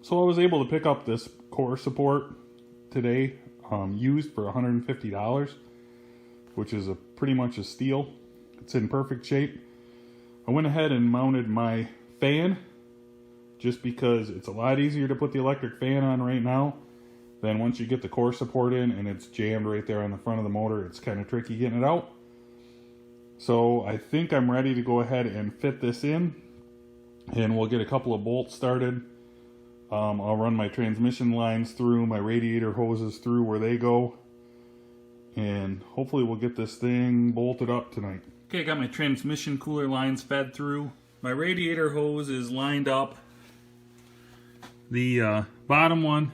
So I was able to pick up this core support today, used for $150, which is pretty much a steal. It's in perfect shape. I went ahead and mounted my fan just because it's a lot easier to put the electric fan on right now than once you get the core support in and it's jammed right there on the front of the motor. It's kind of tricky getting it out. So I think I'm ready to go ahead and fit this in, and we'll get a couple of bolts started. I'll run my transmission lines through, my radiator hoses through where they go, and hopefully we'll get this thing bolted up tonight. Okay, I got my transmission cooler lines fed through. My radiator hose is lined up. The bottom one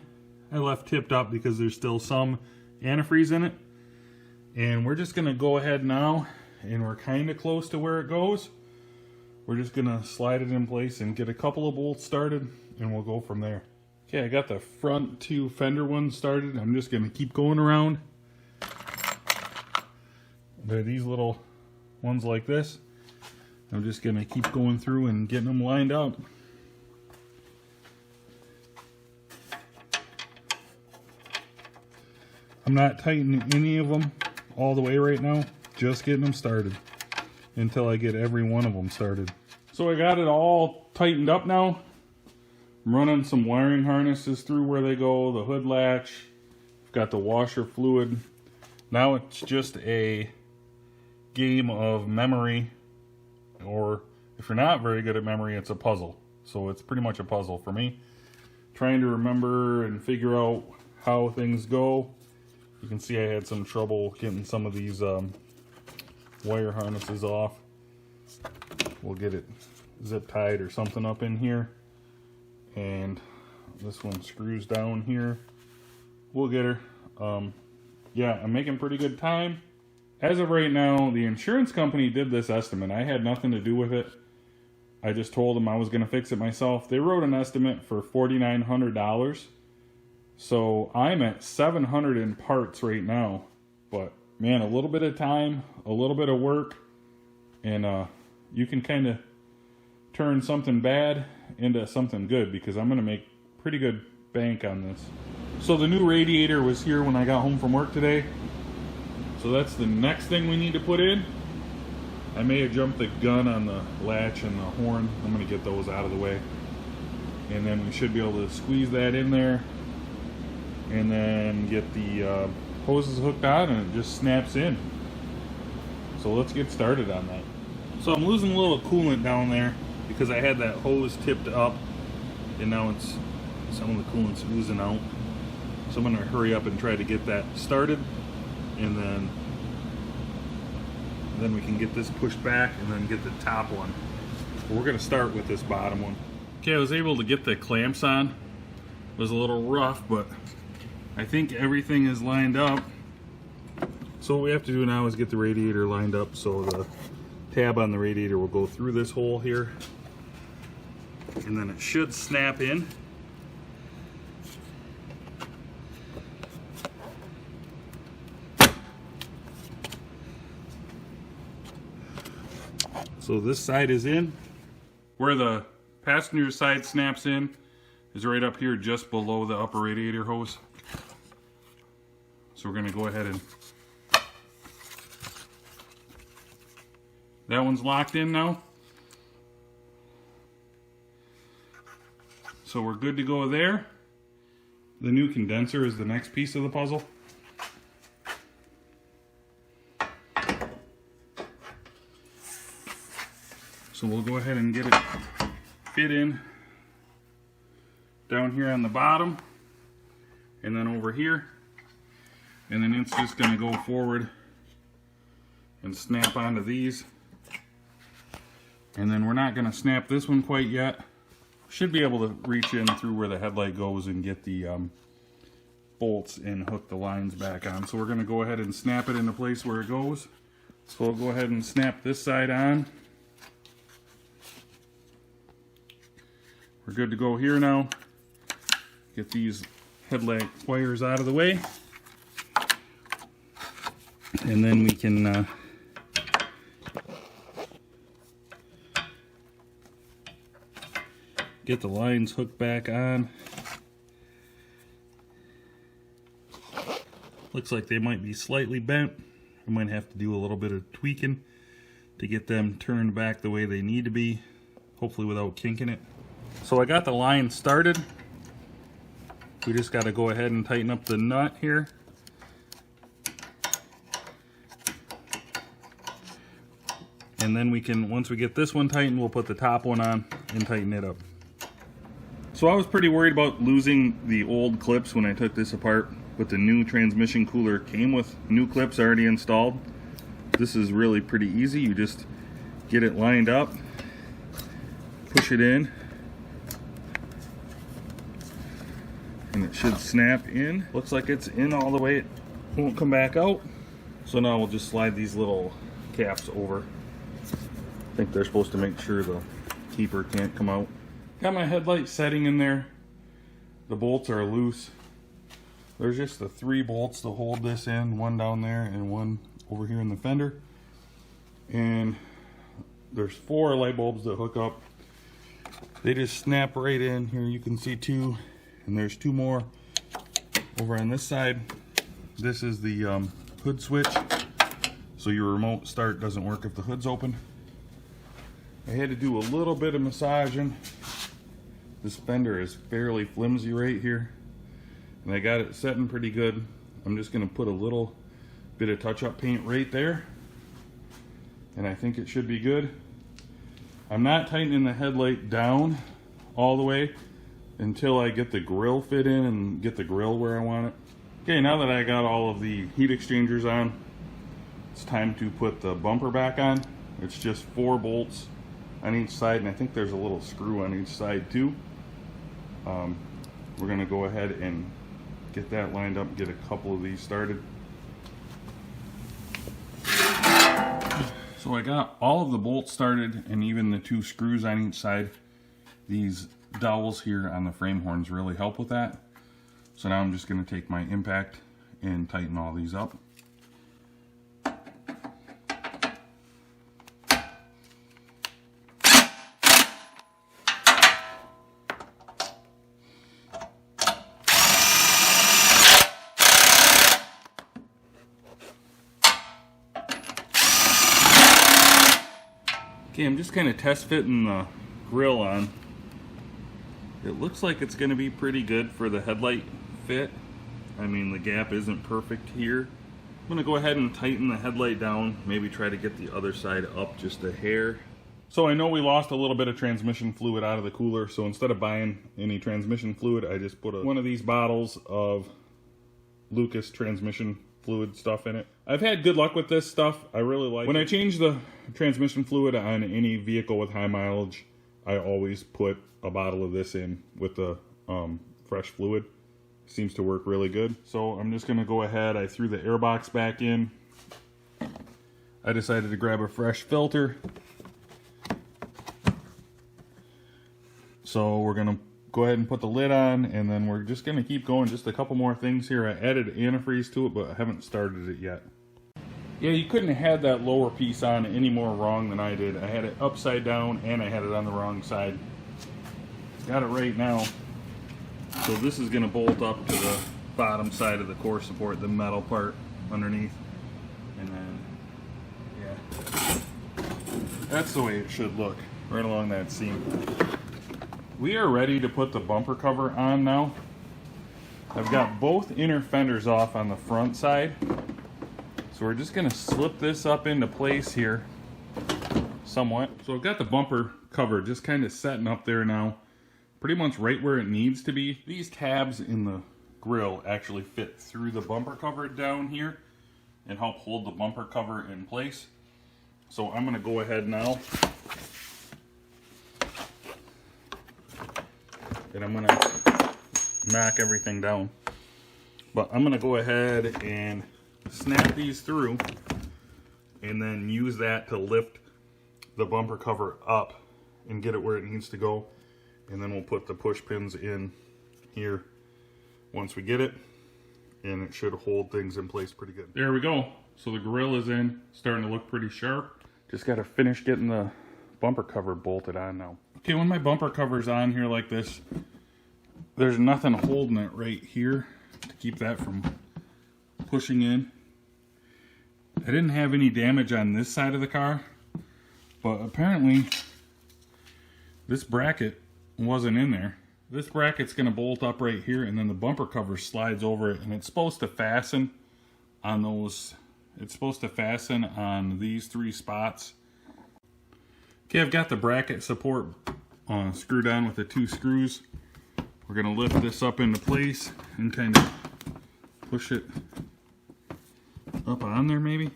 I left tipped up because there's still some antifreeze in it. And we're just going to go ahead now, and we're kind of close to where it goes. We're just going to slide it in place and get a couple of bolts started, and we'll go from there. Okay, I got the front two fender ones started. I'm just going to keep going around. They're these little ones like this. I'm just going to keep going through and getting them lined up. I'm not tightening any of them all the way right now, just getting them started until I get every one of them started. So I got it all tightened up now. I'm running some wiring harnesses through where they go, the hood latch, got the washer fluid. Now it's just a game of memory, or if you're not very good at memory, it's a puzzle. So it's pretty much a puzzle for me. Trying to remember and figure out how things go. You can see I had some trouble getting some of these wire harnesses off. We'll get it zip tied or something up in here. And this one screws down here. We'll get her. Yeah, I'm making pretty good time. As of right now, the insurance company did this estimate. I had nothing to do with it. I just told them I was going to fix it myself. They wrote an estimate for $4,900. So I'm at 700 in parts right now. But man, a little bit of time, a little bit of work, and you can kind of turn something bad into something good, because I'm going to make pretty good bank on this. So the new radiator was here when I got home from work today. So that's the next thing we need to put in. I may have jumped the gun on the latch and the horn. I'm going to get those out of the way. And then we should be able to squeeze that in there. And then get the hoses hooked on, and it just snaps in. So let's get started on that. So I'm losing a little coolant down there because I had that hose tipped up, and now it's some of the coolant's oozing out. So I'm going to hurry up and try to get that started, and then we can get this pushed back and then get the top one. But we're going to start with this bottom one. Okay, I was able to get the clamps on. It was a little rough, but I think everything is lined up. So what we have to do now is get the radiator lined up, so the tab on the radiator will go through this hole here, and then it should snap in. So this side is in. Where the passenger side snaps in is right up here just below the upper radiator hose. So we're going to go ahead and... That one's locked in now. So we're good to go there. The new condenser is the next piece of the puzzle. So we'll go ahead and get it fit in down here on the bottom, and then over here. And then it's just going to go forward and snap onto these. And then we're not going to snap this one quite yet. Should be able to reach in through where the headlight goes and get the bolts and hook the lines back on. So we're going to go ahead and snap it into place where it goes. So we'll go ahead and snap this side on. We're good to go here now. Get these headlight wires out of the way. And then we can get the lines hooked back on. Looks like they might be slightly bent. I might have to do a little bit of tweaking to get them turned back the way they need to be, hopefully without kinking it. So I got the line started. We just got to go ahead and tighten up the nut here. And then we can, once we get this one tightened, we'll put the top one on and tighten it up. So I was pretty worried about losing the old clips when I took this apart, but the new transmission cooler came with new clips already installed. This is really pretty easy. You just get it lined up, push it in, and it should snap in. Looks like it's in all the way. It won't come back out. So now we'll just slide these little caps over. I think they're supposed to make sure the keeper can't come out. Got my headlight setting in there. The bolts are loose. There's just the 3 bolts to hold this in, one down there and one over here in the fender. And there's 4 light bulbs that hook up. They just snap right in. Here you can see 2, and there's 2 more over on this side. This is the hood switch, so your remote start doesn't work if the hood's open. I had to do a little bit of massaging. This fender is fairly flimsy right here, and I got it setting pretty good. I'm just going to put a little bit of touch-up paint right there, and I think it should be good. I'm not tightening the headlight down all the way until I get the grill fit in and get the grill where I want it. Okay, now that I got all of the heat exchangers on, it's time to put the bumper back on. It's just 4 bolts on each side, and I think there's a little screw on each side too. We're going to go ahead and get that lined up and get a couple of these started. So I got all of the bolts started and even the 2 screws on each side. These dowels here on the frame horns really help with that. So now I'm just going to take my impact and tighten all these up. Okay, I'm just kind of test fitting the grill on. It looks like it's going to be pretty good for the headlight fit. I mean, the gap isn't perfect here. I'm going to go ahead and tighten the headlight down, maybe try to get the other side up just a hair. So I know we lost a little bit of transmission fluid out of the cooler, so instead of buying any transmission fluid, I just put one of these bottles of Lucas transmission fluid stuff in it. I've had good luck with this stuff. I really like it. When I change the transmission fluid on any vehicle with high mileage, I always put a bottle of this in with the fresh fluid. Seems to work really good. So I'm just going to go ahead. I threw the air box back in. I decided to grab a fresh filter. So we're going to go ahead and put the lid on, and then we're just going to keep going. Just a couple more things here. I added antifreeze to it, but I haven't started it yet. Yeah, you couldn't have had that lower piece on any more wrong than I did. I had it upside down and I had it on the wrong side. Got it right now. So this is going to bolt up to the bottom side of the core support, the metal part underneath. And then, yeah, that's the way it should look, right along that seam. We are ready to put the bumper cover on now. I've got both inner fenders off on the front side. So we're just going to slip this up into place here somewhat. So I've got the bumper cover just kind of setting up there now, pretty much right where it needs to be. These tabs in the grill actually fit through the bumper cover down here and help hold the bumper cover in place. So I'm going to go ahead now and I'm going to knock everything down. But I'm going to go ahead and snap these through and then use that to lift the bumper cover up and get it where it needs to go. And then we'll put the push pins in here once we get it, and it should hold things in place pretty good. There we go. So the grill is in, starting to look pretty sharp. Just got to finish getting the bumper cover bolted on now. Okay, when my bumper cover's on here like this, there's nothing holding it right here to keep that from pushing in. I didn't have any damage on this side of the car, but apparently this bracket wasn't in there. This bracket's going to bolt up right here, and then the bumper cover slides over it, and it's supposed to fasten on those. It's supposed to fasten on these 3 spots. Okay, I've got the bracket support screwed on with the 2 screws. We're going to lift this up into place and kind of push it up on there maybe.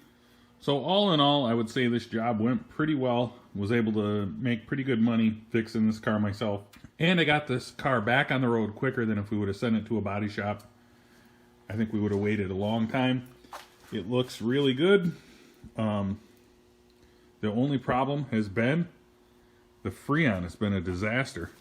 So all in all, I would say this job went pretty well. Was able to make pretty good money fixing this car myself. And I got this car back on the road quicker than if we would have sent it to a body shop. I think we would have waited a long time. It looks really good. The only problem has been the Freon has been a disaster.